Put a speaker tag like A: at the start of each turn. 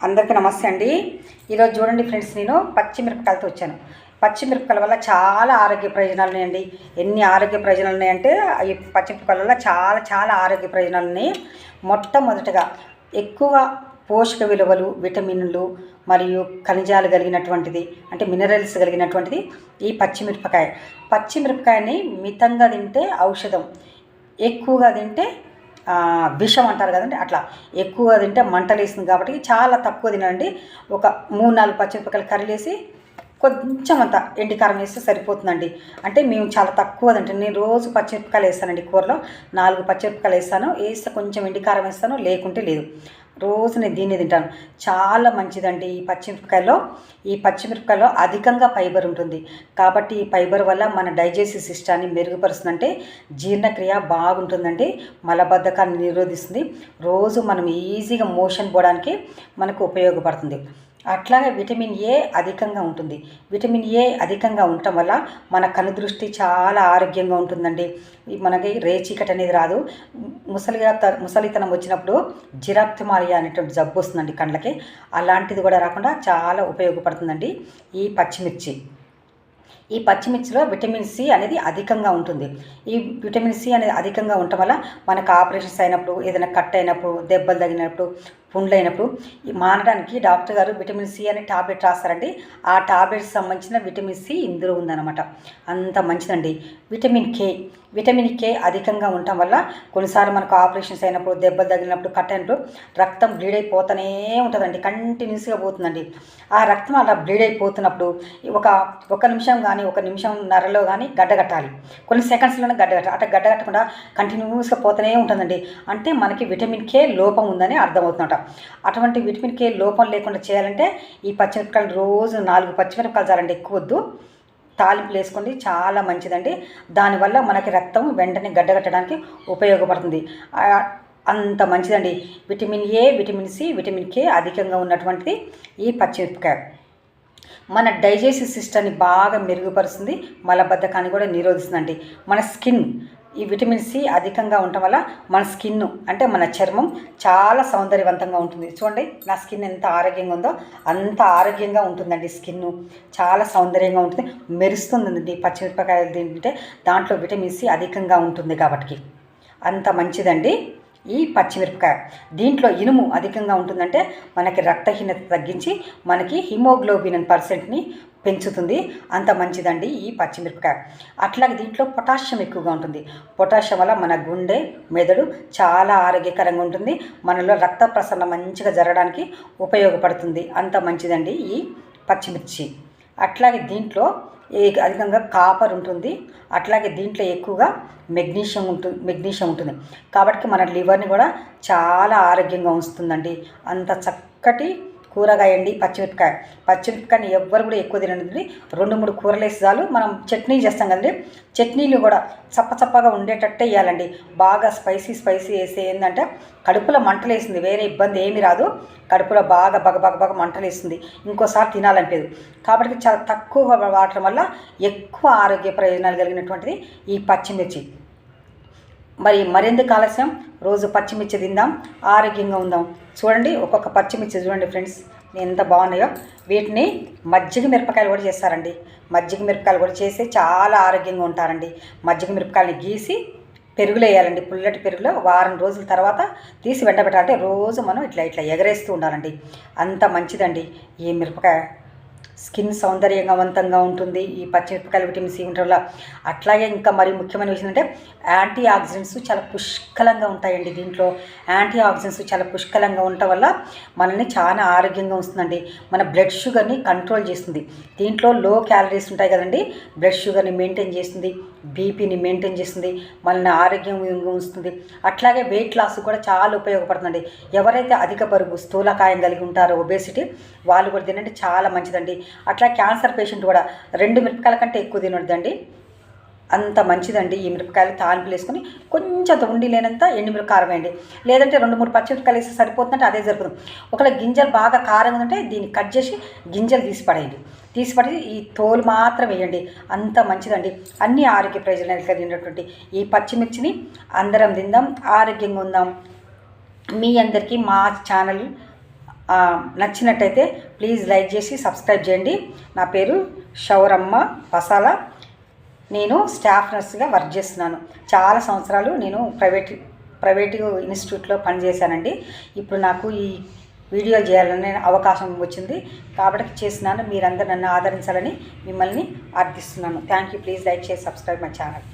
A: అందరికీ నమస్తే అండి. ఈరోజు చూడండి ఫ్రెండ్స్, నేను పచ్చిమిరపకాయలతో వచ్చాను. పచ్చిమిరపకాయల వల్ల చాలా ఆరోగ్య ప్రయోజనాలు ఉన్నాయండి. ఎన్ని ఆరోగ్య ప్రయోజనాలు ఉన్నాయంటే ఈ పచ్చిమిరపకాయల వల్ల చాలా చాలా ఆరోగ్య ప్రయోజనాలు ఉన్నాయి. మొట్టమొదటగా ఎక్కువ పోషక విలువలు, విటమిన్లు మరియు ఖనిజాలు కలిగినటువంటిది, అంటే మినరల్స్ కలిగినటువంటిది ఈ పచ్చిమిరపకాయ. పచ్చిమిరపకాయని మితంగా తింటే ఔషధం, ఎక్కువగా తింటే విషం అంటారు కదండి, అట్లా ఎక్కువ తింటే మంటలు వేస్తుంది. కాబట్టి చాలా తక్కువ తినండి. ఒక 3-4 పచ్చిమిరపకాయలు కర్రీలేసి కొంచెం అంత ఎండికారం వేస్తే సరిపోతుందండి. అంటే మేము చాలా తక్కువ తింటాం. నేను రోజు పచ్చిమిరపకాయలు వేస్తానండి. కూరలో 4 పచ్చిమిరపకాయలు వేస్తాను. వేస్తే కొంచెం ఎండికారం వేస్తాను, లేకుంటే లేదు. రోజు నేను దీన్ని తింటాను. చాలా మంచిదండి ఈ పచ్చిమిరపకాయలో అధికంగా ఫైబర్ ఉంటుంది. కాబట్టి ఈ ఫైబర్ వల్ల మన డైజెస్టివ్ సిస్టాన్ని మెరుగుపరుస్తుందంటే జీర్ణక్రియ బాగుంటుందండి. మలబద్ధకాన్ని నిరోధిస్తుంది. రోజు మనం ఈజీగా మోషన్ పోవడానికి మనకు ఉపయోగపడుతుంది. అట్లాగే విటమిన్ ఏ అధికంగా ఉంటుంది. విటమిన్ ఏ అధికంగా ఉండటం వల్ల మన కనుదృష్టి చాలా ఆరోగ్యంగా ఉంటుందండి. మనకి రేచీకటి అనేది రాదు. ముసలితనం వచ్చినప్పుడు జిరాప్థమాలియా అనేటువంటి జబ్బు వస్తుందండి కళ్ళకి. అలాంటిది కూడా రాకుండా చాలా ఉపయోగపడుతుందండి ఈ పచ్చిమిర్చిలో విటమిన్ సి అనేది అధికంగా ఉంటుంది. ఈ విటమిన్ సి అనేది అధికంగా ఉండటం వల్ల మనకు ఆపరేషన్స్ అయినప్పుడు, ఏదైనా కట్ అయినప్పుడు, దెబ్బలు తగినప్పుడు, పుండ్లైనప్పుడు మానడానికి డాక్టర్ గారు విటమిన్ సి అనే టాబ్లెట్ రాస్తారండి. ఆ టాబ్లెట్స్ సంబంధించిన విటమిన్ సి ఇందులో ఉందన్నమాట. అంత మంచిదండి. విటమిన్ కే అధికంగా ఉండటం వల్ల కొన్నిసార్లు మనకు ఆపరేషన్స్ అయినప్పుడు, దెబ్బలు తగిలినప్పుడు, కట్ అయినప్పుడు రక్తం బ్లీడ్ అయిపోతూనే ఉంటుందండి. కంటిన్యూస్గా పోతుందండి. ఆ రక్తం అలా బ్లీడ్ అయిపోతున్నప్పుడు ఒక నిమిషం కానీ, 1 నిమిషంన్నరలో కానీ గడ్డగట్టాలి. కొన్ని సెకండ్స్లోనే గడ్డగట్టాలి. అట్లా గడ్డగట్టకుండా కంటిన్యూస్గా పోతూనే ఉంటుందండి. అంటే మనకి విటమిన్ కే లోపం ఉందని అర్థమవుతుందట. అటువంటి విటమిన్ కే లోపం లేకుండా చేయాలంటే ఈ పచ్చిమిరపకాయలు రోజు 4 పచ్చిమిరపకాయలు చాలండి, ఎక్కువ వద్దు. తాలింపులు వేసుకోండి, చాలా మంచిదండి. దానివల్ల మనకి రక్తం వెంటనే గడ్డగట్టడానికి ఉపయోగపడుతుంది. అంత మంచిదండి. Vitamin A, vitamin C, vitamin K అధికంగా ఉన్నటువంటిది ఈ పచ్చిమిరపకాయ. మన డైజెస్టివ్ సిస్టమ్ని బాగా మెరుగుపరుస్తుంది. మలబద్ధకాన్ని కూడా నిరోధిస్తుందండి. మన స్కిన్, ఈ విటమిన్ సి అధికంగా ఉండటం వల్ల మన స్కిన్, అంటే మన చర్మం చాలా సౌందర్యవంతంగా ఉంటుంది. చూడండి, నా స్కిన్ ఎంత ఆరోగ్యంగా ఉందో అంత ఆరోగ్యంగా ఉంటుందండి. స్కిన్ చాలా సౌందర్యంగా ఉంటుంది, మెరుస్తుందండి. పచ్చిమిరపకాయలు తింటే దాంట్లో విటమిన్ సి అధికంగా ఉంటుంది కాబట్టి అంత మంచిదండి ఈ పచ్చిమిరపకాయ. దీంట్లో ఇనుము అధికంగా ఉంటుందంటే మనకి రక్తహీనత తగ్గించి మనకి హిమోగ్లోబిన్ పర్సెంట్ని పెంచుతుంది. అంత మంచిదండి ఈ పచ్చిమిరపకాయ. అట్లాగే దీంట్లో పొటాషియం ఎక్కువగా ఉంటుంది. పొటాషియం వల్ల మన గుండె, మెదడు చాలా ఆరోగ్యకరంగా ఉంటుంది. మనలో రక్త ప్రసరణ మంచిగా జరగడానికి ఉపయోగపడుతుంది. అంత మంచిదండి ఈ పచ్చిమిర్చి. అట్లాగే దీంట్లో అధికంగా కాపర్ ఉంటుంది. అట్లాగే దీంట్లో ఎక్కువగా మెగ్నీషియం ఉంటుంది. కాబట్టి మన లివర్ని కూడా చాలా ఆరోగ్యంగా ఉంచుతుందండి. అంత చక్కటి కూరగాయ అండి పచ్చిమిరపకాయని ఎవ్వరు కూడా ఎక్కువ తినండి. 2-3 కూరలు వేసి చాలు. మనం చట్నీ చేస్తాం కదండి, చట్నీలు కూడా చప్పచప్పగా ఉండేటట్టే వేయాలండి. బాగా స్పైసీ వేసి ఏంటంటే కడుపులో మంటలు వేస్తుంది, వేరే ఇబ్బంది ఏమీ రాదు. కడుపులో బాగా బగ మంటలు వేస్తుంది, ఇంకోసారి తినాలనిపించదు. కాబట్టి చాలా తక్కువ వాడటం వల్ల ఎక్కువ ఆరోగ్య ప్రయోజనాలు కలిగినటువంటిది ఈ పచ్చిమిర్చి. మరెందుకు ఆలస్యం, రోజు పచ్చిమిర్చి తిందాం, ఆరోగ్యంగా ఉందాం. చూడండి, ఒక్కొక్క పచ్చిమిర్చి చూడండి ఫ్రెండ్స్ ఎంత బాగున్నాయో. వీటిని మజ్జిగ మిరపకాయలు కూడా చేస్తారండి. మజ్జిగ మిరపకాయలు కూడా చేసి చాలా ఆరోగ్యంగా ఉంటారండి. మజ్జిగ మిరపకాయలని గీసి పెరుగులో వేయాలండి. పుల్లటి పెరుగులో వారం రోజుల తర్వాత తీసి వెంటబెట్టాలంటే రోజు మనం ఇట్లా ఎగరేస్తూ ఉండాలండి. అంత మంచిదండి ఈ మిరపకాయ. స్కిన్ సౌందర్యవంతంగా ఉంటుంది ఈ పచ్చిమిరపకాయలు విటమిన్ సి ఉండటం వల్ల. అట్లాగే ఇంకా మరి ముఖ్యమైన విషయం అంటే యాంటీ ఆక్సిడెంట్స్ చాలా పుష్కలంగా ఉంటాయండి. దీంట్లో యాంటీ ఆక్సిడెంట్స్ చాలా పుష్కలంగా ఉండటం వల్ల మనల్ని చాలా ఆరోగ్యంగా ఉంటుందండి. మన బ్లడ్ షుగర్ని కంట్రోల్ చేస్తుంది. దీంట్లో లో క్యాలరీస్ ఉంటాయి కదండి, బ్లడ్ షుగర్ని మెయింటైన్ చేస్తుంది, బీపీని మెయింటైన్ చేస్తుంది, మనల్ని ఆరోగ్యంగా ఉంచుతుంది. అట్లాగే వెయిట్ లాస్ కూడా చాలా ఉపయోగపడుతుందండి. ఎవరైతే అధిక బరువు, స్థూలకాయం కలిగి ఉంటారో, ఒబేసిటీ, వాళ్ళు కూడా తినండి, చాలా మంచిదండి. అట్లా క్యాన్సర్ పేషెంట్ కూడా 2 మిరపకాయల కంటే ఎక్కువ తినొద్దండి. అంత మంచిదండి ఈ మిరపకాయలు. తాలింపులు వేసుకొని కొంచెం ఉండి లేనంత ఎండుమిరపకాయ కారం వేయండి. లేదంటే 2-3 పచ్చిమిరపకాయలు వేస్తే సరిపోతుందంటే అదే సరిపోతుంది. ఒకవేళ గింజలు బాగా కారంగా ఉంటే దీన్ని కట్ చేసి గింజలు తీసిపడి ఈ తోలు మాత్రం వేయండి. అంత మంచిదండి. అన్ని ఆరోగ్య ప్రయోజనాలు కలిగినటువంటి ఈ పచ్చిమిర్చిని అందరం తిందాం, ఆరోగ్యంగా ఉందాం. మీ అందరికీ మా ఛానల్ నచ్చినట్టయితే ప్లీజ్ లైక్ చేసి సబ్స్క్రైబ్ చేయండి. నా పేరు షౌరమ్మ పసాల. నేను స్టాఫ్ నర్స్గా వర్క్ చేస్తున్నాను. చాలా సంవత్సరాలు నేను ప్రైవేట్ ఇన్స్టిట్యూట్లో పనిచేశానండి. ఇప్పుడు నాకు ఈ వీడియోలు చేయాలనే అవకాశం వచ్చింది కాబట్టి చేస్తున్నాను. మీరందరూ నన్ను ఆదరించాలని మిమ్మల్ని అర్థిస్తున్నాను. Thank you. ప్లీజ్ లైక్ చేసి సబ్స్క్రైబ్ మై ఛానల్.